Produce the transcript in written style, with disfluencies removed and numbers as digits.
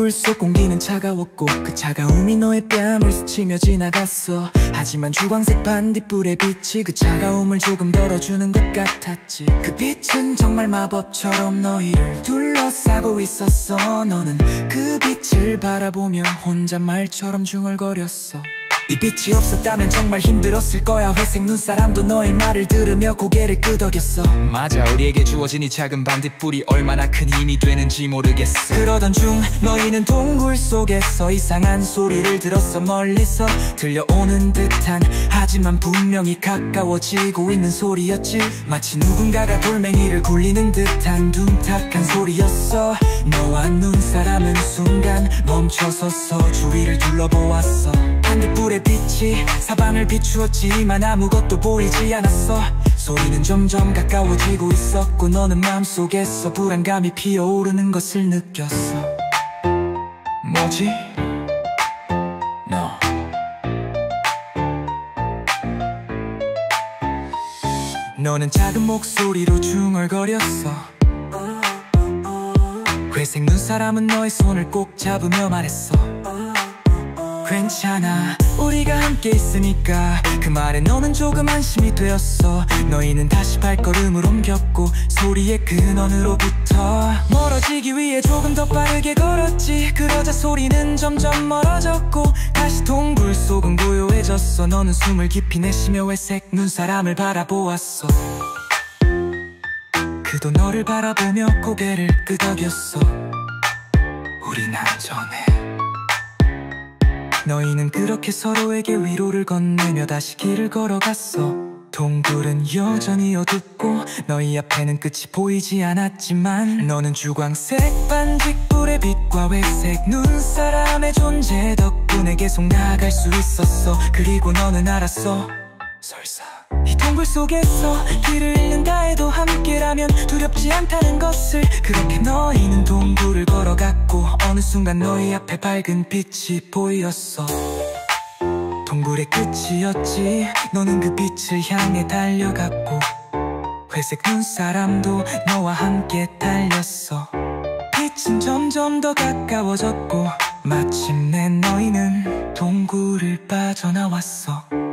동굴 속 공기는 차가웠고 그 차가움이 너의 뺨을 스치며 지나갔어. 하지만 주광색 반딧불의 빛이 그 차가움을 조금 덜어주는 것 같았지. 그 빛은 정말 마법처럼 너희를 둘러싸고 있었어. 너는 그 빛을 바라보며 혼잣말처럼 중얼거렸어. 네 빛이 없었다면 정말 힘들었을 거야. 회색 눈사람도 너의 말을 들으며 고개를 끄덕였어. 맞아, 우리에게 주어진 이 작은 반딧불이 얼마나 큰 힘이 되는지 모르겠어. 그러던 중 너희는 동굴 속에서 이상한 소리를 들었어. 멀리서 들려오는 듯한, 하지만 분명히 가까워지고 있는 소리였지. 마치 누군가가 돌멩이를 굴리는 듯한 둔탁한 소리였어. 너와 눈사람은 순간 멈춰서서 주위를 둘러보았어. 반딧불의 빛이 사방을 비추었지만 아무것도 보이지 않았어. 소리는 점점 가까워지고 있었고 너는 마음속에서 불안감이 피어오르는 것을 느꼈어. 뭐지? 너 너는 작은 목소리로 중얼거렸어. 회색 눈사람은 너의 손을 꼭 잡으며 말했어. 괜찮아, 우리가 함께 있으니까. 그 말에 너는 조금 안심이 되었어. 너희는 다시 발걸음을 옮겼고 소리의 근원으로부터 멀어지기 위해 조금 더 빠르게 걸었지. 그러자 소리는 점점 멀어졌고 다시 동굴 속은 고요해졌어. 너는 숨을 깊이 내쉬며 회색 눈사람을 바라보았어. 그도 너를 바라보며 고개를 끄덕였어. 우린 안전해. 너희는 그렇게 서로에게 위로를 건네며 다시 길을 걸어갔어. 동굴은 여전히 어둡고 너희 앞에는 끝이 보이지 않았지만 너는 주광색 반딧불의 빛과 회색 눈사람의 존재 덕분에 계속 나아갈 수 있었어. 그리고 너는 알았어. 설사 이 동굴 속에서 길을 잃는다 해도 함께라면 두렵지 않다는 것을. 그렇게 너희는 동굴을 걸어갔고 어느 순간 너희 앞에 밝은 빛이 보였어. 동굴의 끝이었지. 너는 그 빛을 향해 달려갔고 회색 눈사람도 너와 함께 달렸어. 빛은 점점 더 가까워졌고 마침내 너희는 동굴을 빠져나왔어.